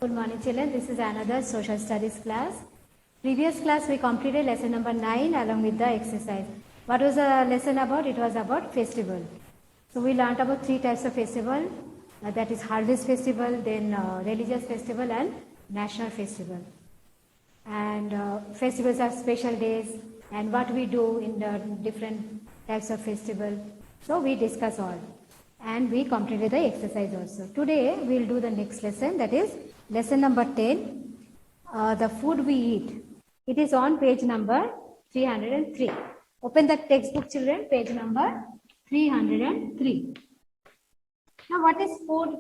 Good morning, children. This is another social studies class. Previous class we completed lesson number 9 along with the exercise. What was the lesson about? It was about festival. So we learned about 3 types of festival, that is harvest festival, then religious festival and national festival. And festivals are special days and what we do in the different types of festival. So we discuss all and we completed the exercise also. Today we will do the next lesson, that is lesson number 10, the food we eat. It is on page number 303. Open the textbook, children, page number 303. Now what is food?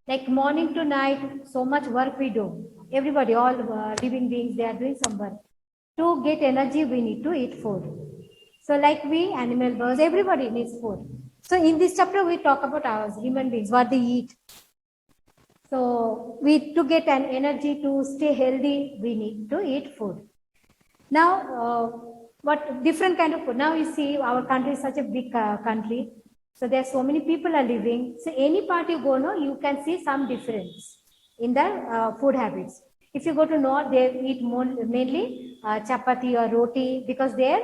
Like morning to night, so much work we do. Everybody, all living beings, they are doing some work. To get energy, we need to eat food. So like we, animal, birds, everybody needs food. So in this chapter, we talk about ours, human beings, what they eat. So to get an energy to stay healthy, we need to eat food. Now, what different kind of food? Now you see our country is such a big country. So there are so many people are living. So any part you go, no, you can see some difference in the food habits. If you go to north, they eat more, mainly chapati or roti because they're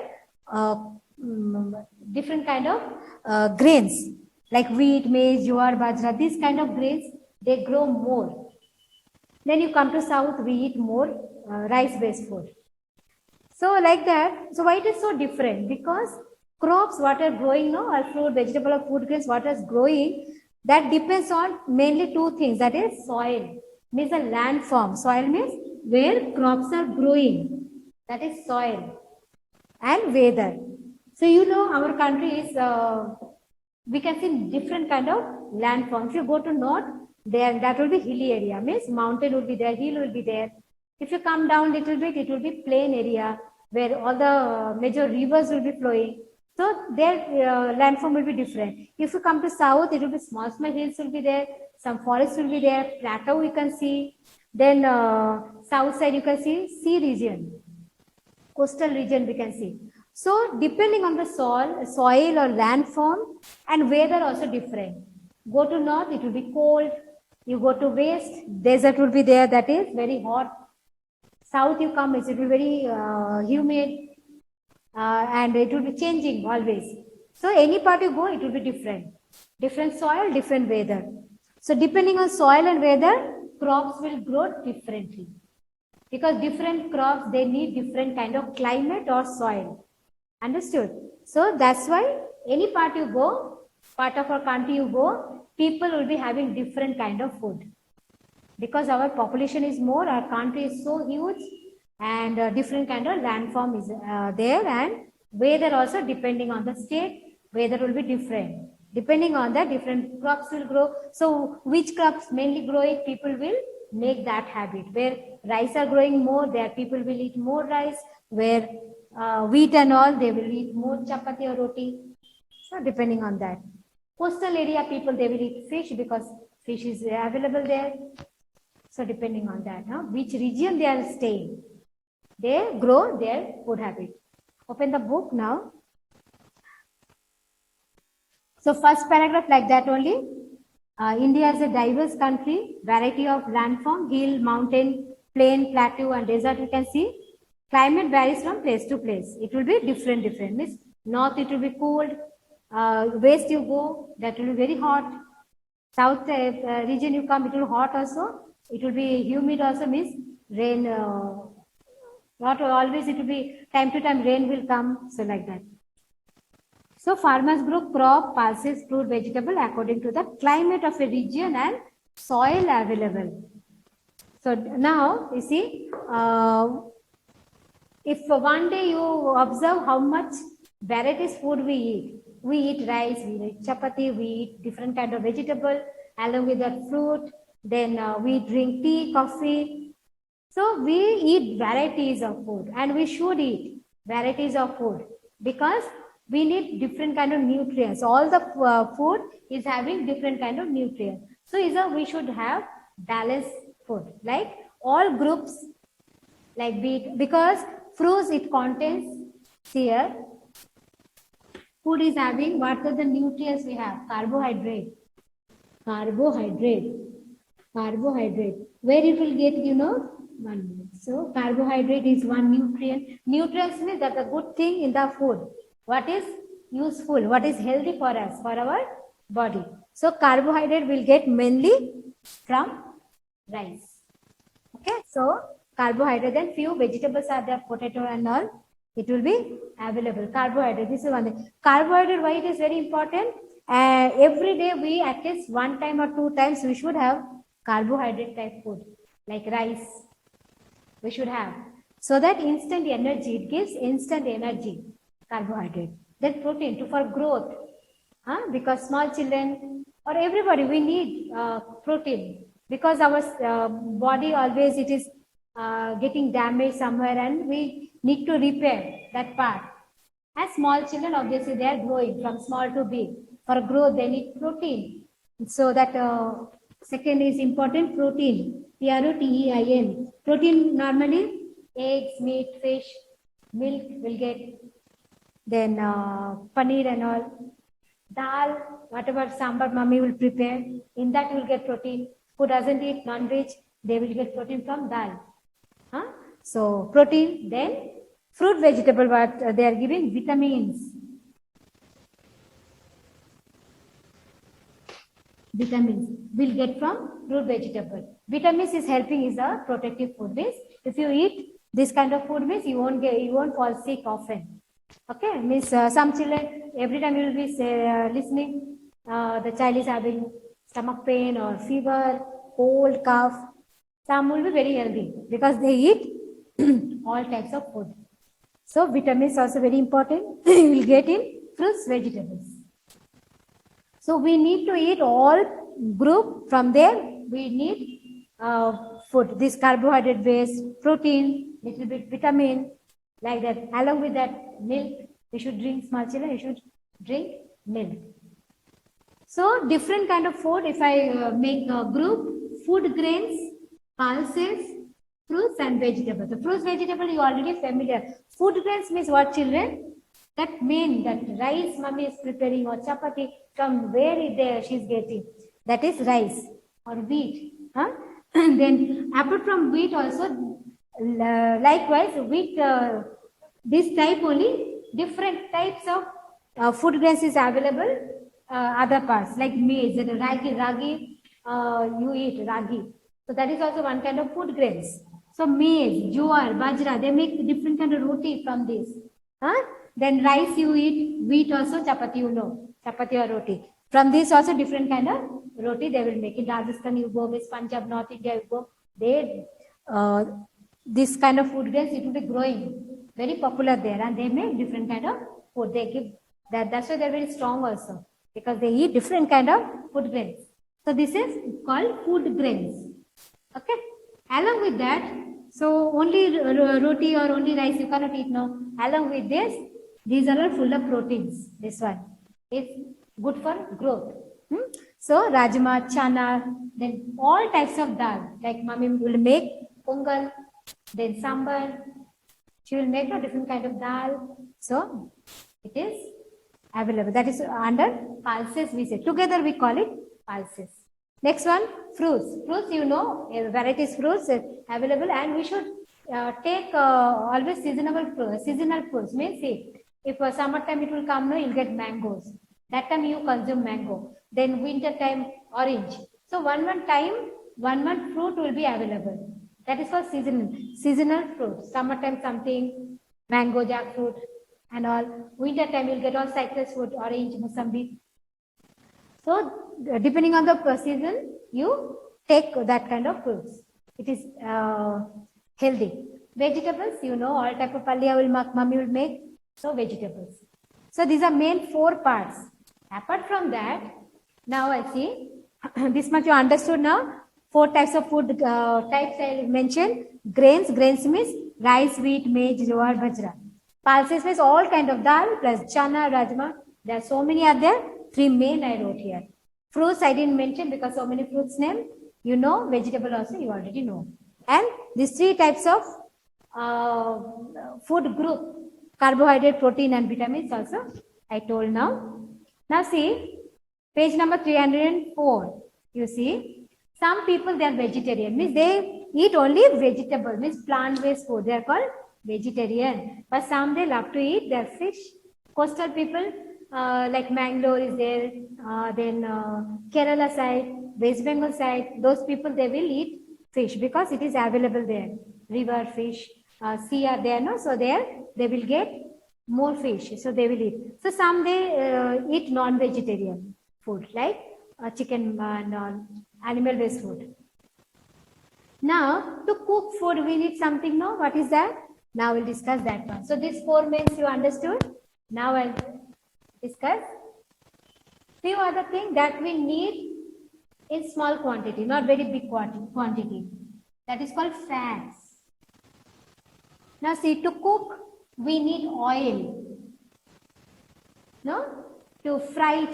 different kind of grains like wheat, maize, jowar, bajra. These kind of grains, they grow more. Then you come to south, we eat more rice-based food. So like that, so why it is so different? Because crops, what are growing, no, or fruit, vegetable or food grains, what is growing, that depends on mainly 2 things. That is soil, means a land form. Soil means where crops are growing. That is soil. And weather. So you know our country is, we can see different kind of land forms. If you go to north, there that will be hilly area, means mountain will be there, hill will be there. If you come down little bit, it will be plain area where all the major rivers will be flowing. So their land form will be different. If you come to south, it will be small hills will be there, some forests will be there, plateau you can see. Then south side you can see sea region, coastal region we can see. So depending on the soil or land form and weather also different. Go to north, it will be cold. You go to west, desert will be there, that is very hot. South you come, it will be very humid and it will be changing always. So any part you go, it will be different. Different soil, different weather. So depending on soil and weather, crops will grow differently. Because different crops, they need different kind of climate or soil. Understood? So that's why any part you go, part of our country you go, people will be having different kind of food. Because our population is more, our country is so huge and different kind of landform is there, and weather also depending on the state, weather will be different. Depending on that, different crops will grow. So which crops mainly growing, people will make that habit. Where rice are growing more, there people will eat more rice. Where wheat and all, they will eat more chapati or roti. So depending on that. Coastal area people, they will eat fish because fish is available there. So depending on that, which region they are staying, they grow their food habit. Open the book now. So first paragraph like that only. India is a diverse country, variety of landform, hill, mountain, plain, plateau and desert you can see. Climate varies from place to place. It will be different. Means north it will be cold, west you go, that will be very hot. South region you come, it will be hot also. It will be humid also, means rain, not always, it will be time to time rain will come, so like that. So farmers grow crop, pulses, fruit, vegetable according to the climate of a region and soil available. So now you see, if one day you observe how much varieties food we eat rice, we eat chapati, we eat different kind of vegetable along with that fruit, then we drink tea, coffee. So we eat varieties of food and we should eat varieties of food because we need different kind of nutrients. All the food is having different kind of nutrients. So we should have balanced food, like all groups, like because fruits it contains here. Food is having, what are the nutrients we have? Carbohydrate. Carbohydrate. Where it will get, 1 minute. So carbohydrate is one nutrient. Nutrients means that's a good thing in the food. What is useful? What is healthy for us, for our body? So carbohydrate will get mainly from rice. Okay, so carbohydrate, then few vegetables are there, potato and all. It will be available. Carbohydrate, this is one thing. Carbohydrate, why it is very important? Every day we at least 1 time or 2 times we should have carbohydrate type food like rice. We should have, so that instant energy, it gives instant energy. Carbohydrate. Then protein for growth, because small children or everybody we need protein, because our body always it is getting damaged somewhere and we need to repair that part. As small children, obviously they are growing from small to big. For growth they need protein. So that second is important, protein. Protein. Protein normally eggs, meat, fish, milk will get. Then paneer and all. Dal, whatever sambar mummy will prepare, in that will get protein. Who doesn't eat non-veg, they will get protein from dal. So protein, then fruit, vegetable, what they are giving vitamins. Vitamins will get from fruit, vegetable. Vitamins is helping, is a protective food. Means if you eat this kind of food, means you won't fall sick often. Okay, means some children, every time you will be listening, the child is having stomach pain or fever, cold, cough. Some will be very healthy because they eat all types of food. So vitamins also very important. You will get in fruits, vegetables. So we need to eat all group. From there we need food. This carbohydrate based, protein, little bit vitamin, like that. Along with that, milk. We should drink, small children, you should drink milk. So different kind of food. If I make a group, food grains, pulses, fruits and vegetables. The fruits, vegetable you already familiar. Food grains means what, children? That mean that rice mummy is preparing or chapati, from where she's getting. That is rice or wheat. Then apart from wheat also, likewise wheat, this type only, different types of food grains is available. Other parts like maize, ragi, you eat ragi. So that is also one kind of food grains. So maize, jowar, bajra, they make different kind of roti from this. Then rice you eat, wheat also, chapati you know, chapati or roti. From this also different kind of roti they will make. In Rajasthan you go, Miss Punjab, North India you go, they this kind of food grains, it will be growing, very popular there, and they make different kind of food. They give that. That's why they're very strong also, because they eat different kind of food grains. So this is called food grains. Okay. Along with that, so only roti or only rice you cannot eat now. Along with this, these are all full of proteins. This one is good for growth. So rajma, chana, then all types of dal. Like mommy will make pongal, then sambar. She will make a different kind of dal. So it is available. That is under pulses we say. Together we call it pulses. Next one, fruits. Fruits, you know, varieties fruits available, and we should take always seasonal fruits. Means see, if summertime it will come, no, you'll get mangoes. That time you consume mango. Then winter time orange. So one fruit will be available. That is for seasonal fruits. Summertime something, mango, jackfruit, and all. Winter time you'll get all citrus fruit, orange, musambi. So depending on the season, you take that kind of fruits. It is healthy. Vegetables, you know, all type of palya mummy will make. So vegetables. So these are main 4 parts. Apart from that, now I see this much you understood now. 4 types of food types I mentioned. Grains means rice, wheat, maize, jowar, bajra. Pulses means all kind of dal plus chana, rajma. There are so many are there. 3 main I wrote here. Fruits I didn't mention because so many fruits name. You know, vegetable also you already know. And these 3 types of food group, carbohydrate, protein and vitamins also I told now. Now see, page number 304. You see, Some people, they are vegetarian, means they eat only vegetable, means plant-based food. They are called vegetarian. But some, they love to eat their fish. Coastal people, like Mangalore is there, then Kerala side, West Bengal side, those people, they will eat fish because it is available there. River fish, sea are there, no? So there, they will get more fish, so they will eat. So some, they eat non-vegetarian food, like chicken and animal-based food. Now, to cook food, we need something, no? What is that? Now we'll discuss that one. So these 4 mains you understood. Now I'll discuss few other things that we need in small quantity, not very big quantity. That is called fats. Now see, to cook, we need oil. No? To fry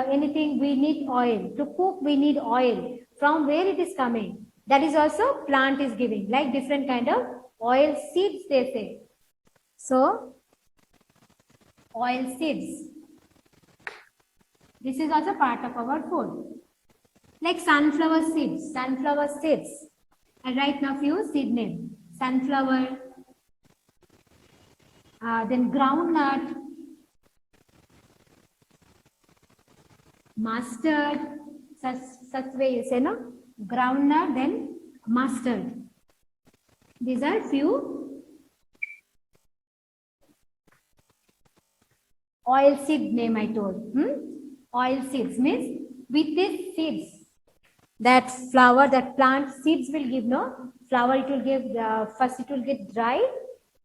anything, we need oil. To cook, we need oil. From where it is coming? That is also plant is giving, like different kind of oil seeds, they say. So, oil seeds. This is also part of our food. Like sunflower seeds. Sunflower seeds. I write now few seed name. Sunflower. Then groundnut. Mustard. Such way you say, no? Groundnut, then mustard. These are few oil seed name I told. Oil seeds means with these seeds, that flower, that plant seeds will give, no? Flower it will give, first it will get dry,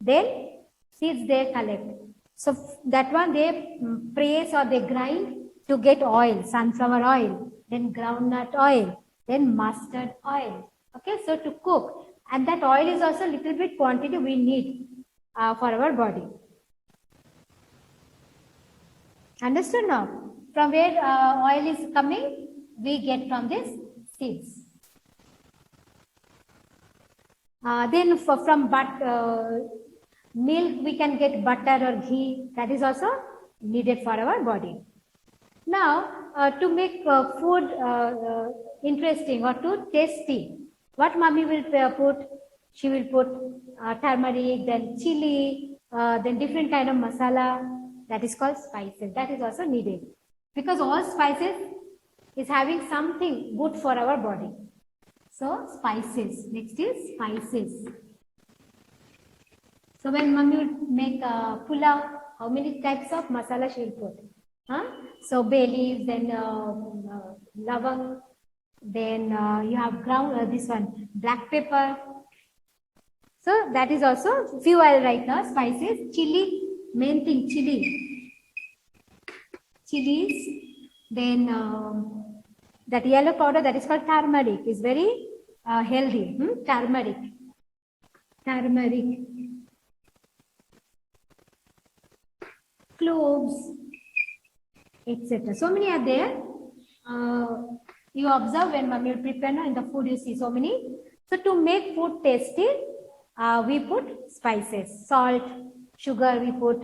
then seeds they collect. So that one they press or they grind to get oil, sunflower oil, then groundnut oil, then mustard oil. Okay, so to cook, and that oil is also little bit quantity we need for our body. Understood now? From where oil is coming, we get from this seeds. Then from milk, we can get butter or ghee. That is also needed for our body. Now, to make food interesting or too tasty, what mommy will put? She will put turmeric, then chili, then different kind of masala. That is called spices. That is also needed. Because all spices is having something good for our body. So, spices. Next is spices. So, when mommy will make pulao, how many types of masala she will put? So, bay leaves, then lavang, then you have ground, this one, black pepper. So, that is also few I'll write now. Spices, chili, main thing, chili. Chilies, then that yellow powder that is called turmeric is very healthy. Turmeric. Turmeric. Cloves, etc. So many are there. You observe when mommy will prepare in the food, you see so many. So to make food tasty, we put spices, salt, sugar we put.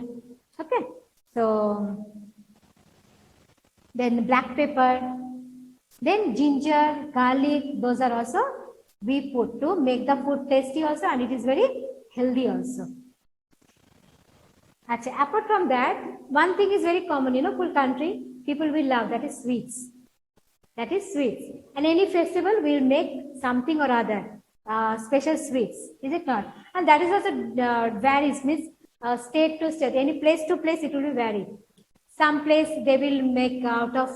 Okay. So then black pepper, then ginger, garlic, those are also we put to make the food tasty also, and it is very healthy also. Actually, apart from that, one thing is very common, full country, people will love, that is sweets. That is sweets. And any festival will make something or other, special sweets, is it not? And that is also varies, means state to state, any place to place it will be varied. Some place they will make out of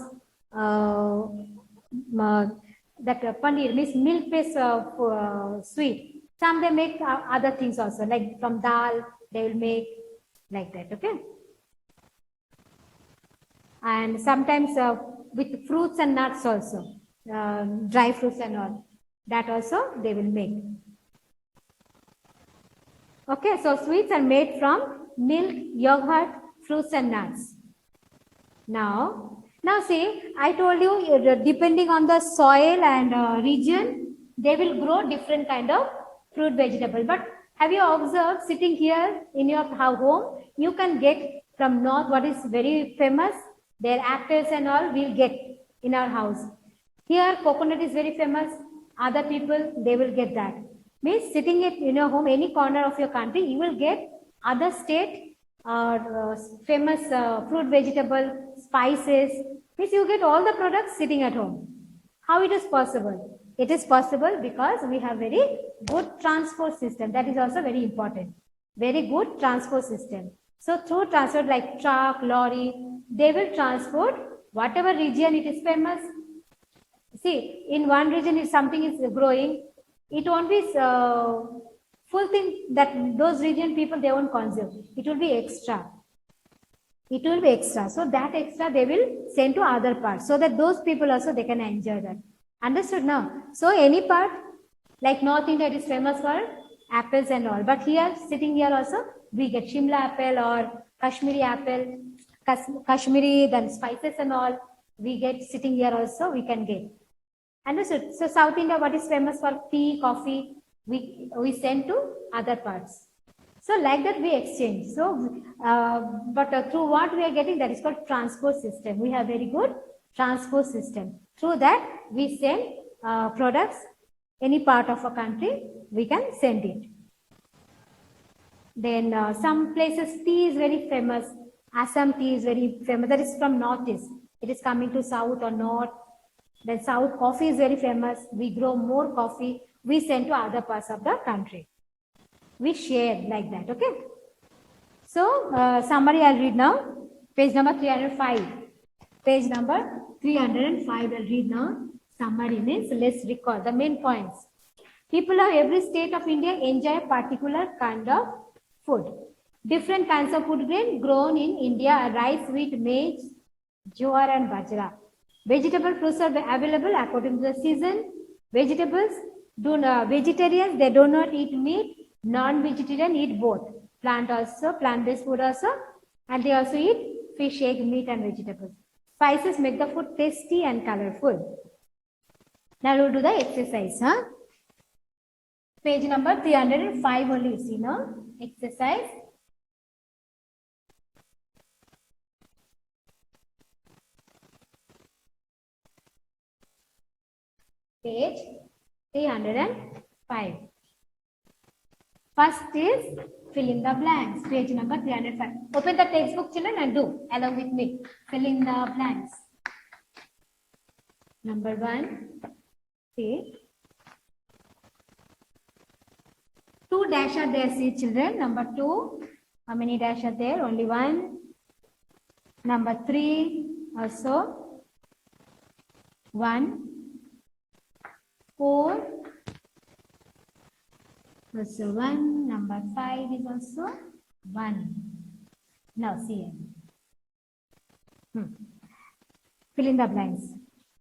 that paneer, means milk based sweet. Some they make other things also, like from dal, they will make like that, okay? And sometimes with fruits and nuts also, dry fruits and all, that also they will make. Okay, so sweets are made from milk, yogurt, fruits and nuts. Now see, I told you, depending on the soil and region, they will grow different kind of fruit, vegetable. But have you observed, sitting here in your home, you can get from north what is very famous, their apples and all we'll get in our house. Here coconut is very famous, other people, they will get that. Means sitting in your home, any corner of your country, you will get other state famous fruit, vegetable, spices. Means you get all the products sitting at home. How it is possible? It is possible because we have very good transport system. That is also very important. Very good transport system. So through transport like truck, lorry, they will transport whatever region it is famous. See, in one region if something is growing, it won't be full thing that those region people they won't consume. It will be extra. It will be extra. So that extra they will send to other parts so that those people also they can enjoy that. Understood now? So any part like North India it is famous for apples and all. But here sitting here also we get Shimla apple or Kashmiri apple, Kashmiri then spices and all. We get sitting here also we can get. Understood? So South India what is famous for tea, coffee, we send to other parts. So like that we exchange. So, but through what we are getting that is called transport system. We have very good transport system. Through that we send products any part of a country we can send it. Then some places tea is very famous. Assam tea is very famous. That is from northeast. It is coming to south or north. Then south coffee is very famous. We grow more coffee. We send to other parts of the country. We share like that, okay? So, summary I'll read now. Page number 305. Page number 305 I'll read now. Summary means let's recall the main points. People of every state of India enjoy a particular kind of food. Different kinds of food grain grown in India are rice, wheat, maize, jowar and bajra. Vegetable fruits are available according to the season. Vegetables, vegetarians, they do not eat meat. Non-vegetarian eat both. Plant-based food also. And they also eat fish, egg, meat and vegetables. Spices make the food tasty and colorful. Now we'll do the exercise. Page number 305 only you see now. Exercise. Page 305. First is fill in the blanks. Page number 305. Open the textbook children and do along with me. Fill in the blanks. Number 1. See. 2 dash are there, see children. Number 2. How many dash are there? Only 1. Number 3 also 1. 4 also 1. Number 5 is also 1. Now see here. Fill in the blanks.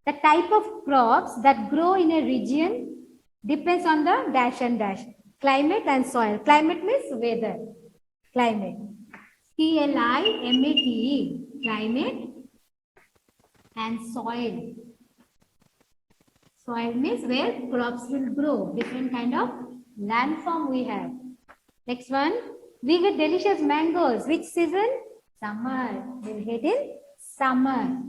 The type of crops that grow in a region depends on the dash and dash. Climate and soil. Climate means weather. Climate. CLIMATE. Climate and soil. Soil means where crops will grow. Different kind of landform we have. Next one. We get delicious mangoes. Which season? Summer. We will get in summer.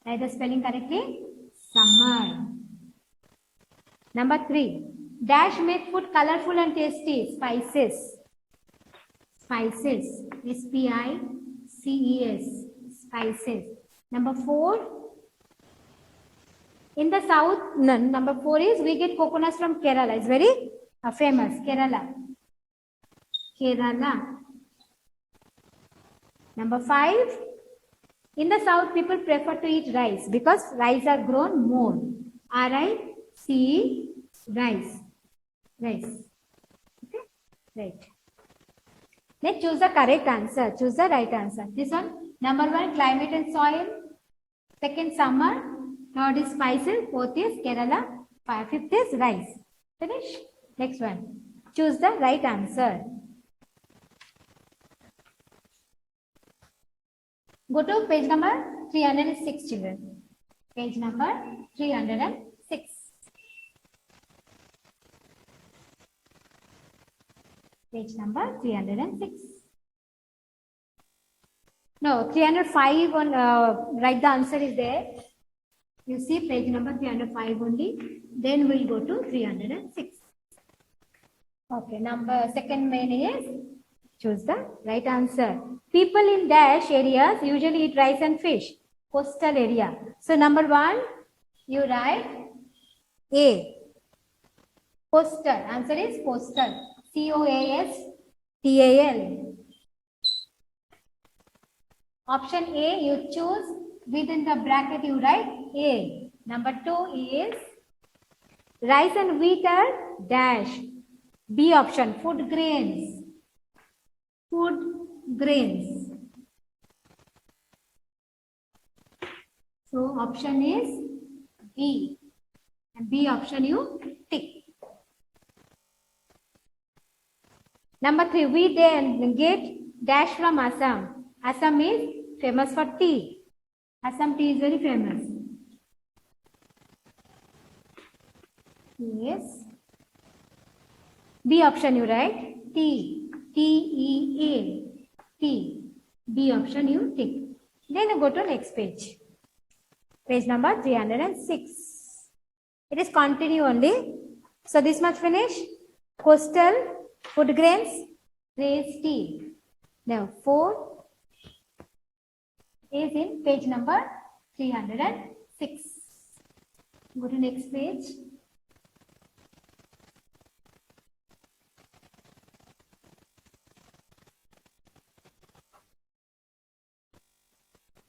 Write the spelling correctly. Summer. Number 3. Dash make food colorful and tasty. Spices. Spices. SPICES. Spices. Number 4. In the south, number 4 is we get coconuts from Kerala. It's very famous. Kerala. Kerala. Number 5. In the south, people prefer to eat rice because rice are grown more. RICE, rice. Rice. Okay? Right. Let's choose the correct answer. Choose the right answer. This one, number 1, climate and soil. Second, summer. Third is spices. Fourth is Kerala. Fifth is rice. Finish. Next one. Choose the right answer. Go to page number 306, children. Page number 306. Page number 306. No, 305 on, write the answer is there. You see page number 305 only. Then we'll go to 306. Okay, second main is choose the right answer. People in dash areas usually eat rice and fish. Coastal area. So number 1, you write A. Coastal. Answer is coastal. COASTAL. Option A, you choose within the bracket you write A. Number 2 is rice and wheat are dash. B option, food grains. Food grains. So option is B. And B option you tick. Number 3, we then get dash from Assam. Assam is famous for tea. Assam tea is very famous. Yes. B option you write tea. T-E-A. Tea. B option you tick. Then you go to next page. Page number 306. It is continue only. So this much finish. Coastal, food grains, raised tea. Now 4 is in page number 306. Go to next page.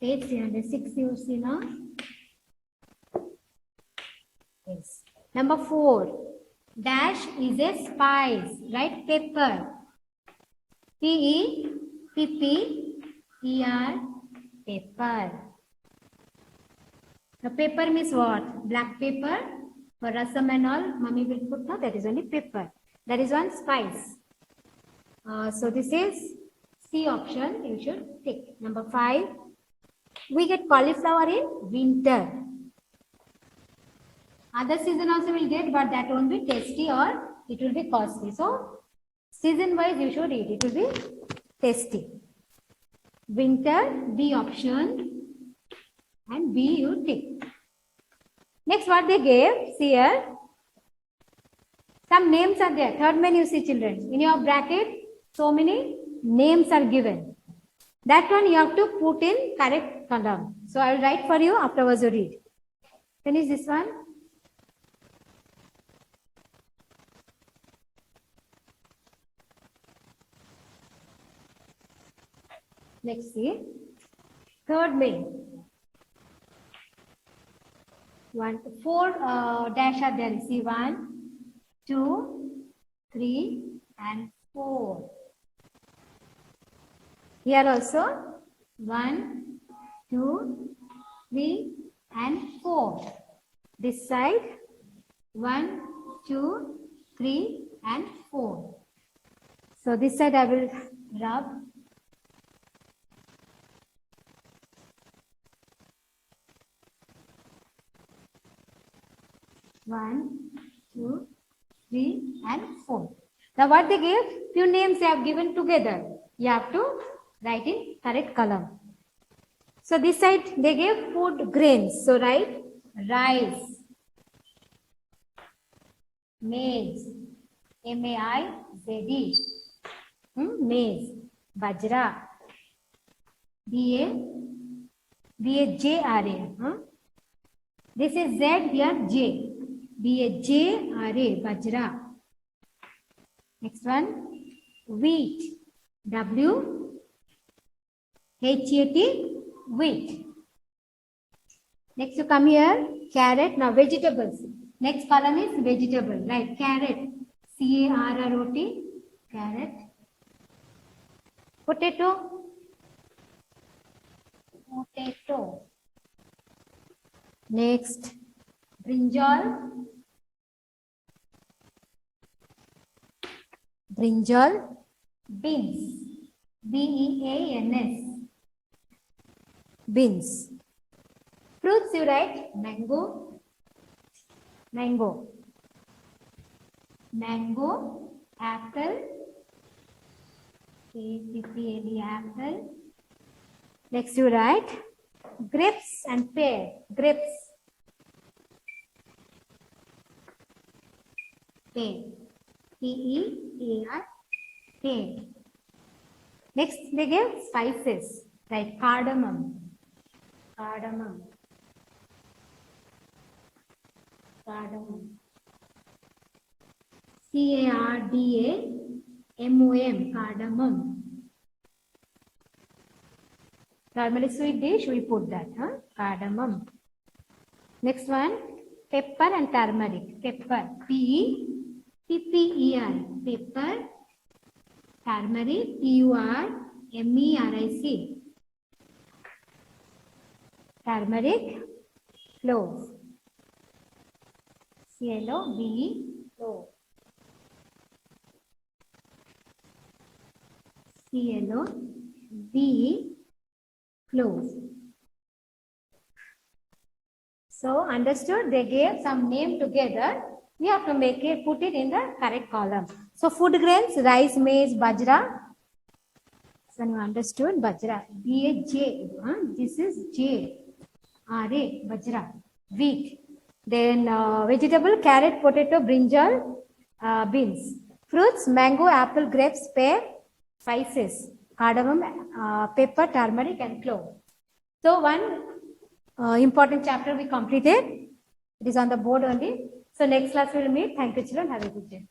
Page 306 you see now. Yes. Number 4. Dash is a spice, right? Pepper. P-E-P-P-E-R. Pepper. The pepper means what? Black pepper. For rasam and all, mummy will put now. That is only pepper. That is one spice. So this is C option. You should tick. Number 5. We get cauliflower in winter. Other season also will get, but that won't be tasty or it will be costly. So season wise you should eat. It will be tasty. Winter, B option, and B you tick. Next, what they gave, see here. Some names are there. Third main you see, children. In your bracket, so many names are given. That one you have to put in correct column. So I will write for you, afterwards you read. Finish this one. Next, see. Third main. 4 dash are there. See 1, 2, 3, and 4. Here also 1, 2, 3, and 4. This side 1, 2, 3, and 4. So this side I will rub. One, 2, 3, and 4. Now what they gave? Few names they have given together. You have to write in correct column. So this side they gave food grains. So write rice, maize, M-A-I-Z-E, maize, bajra, B-A-J-R-A. This is Z, here J. B-A-J-R-A, bajra. Next one, wheat, W-H-A-T, wheat. Next you come here, carrot. Now vegetables. Next column is vegetable, right? Carrot, C-A-R-R-O-T, carrot. Potato, potato. Next, brinjal, brinjal. Beans, B-E-A-N-S, beans. Fruits you write mango, mango, mango, apple, A-P-P-L-E, apple. Next you write grapes and pear, grapes, Pain. P-E-A-I, pain. Next, they gave spices, right? Cardamom. Cardamom. Cardamom. C-A-R-D-A-M-O-M, cardamom. Normally sweet dish, we put that, huh? Cardamom. Next one, pepper and turmeric. Pepper, P-E-P-P-E-R, pepper, turmeric, T-U-R-M-E-R-I-C. Turmeric, clove. C-L-O-V-E, clove. C-L-O-V-E, clove. So understood, they gave some name together. We have to make it, put it in the correct column. So food grains, rice, maize, bajra. So you understood, bajra. B-A-J, this is J-R-A, bajra, wheat. Then vegetable, carrot, potato, brinjal, beans. Fruits, mango, apple, grapes, pear. Spices, cardamom, pepper, turmeric and clove. So one important chapter we completed. It is on the board only. So next class we will meet. Thank you children. Have a good day.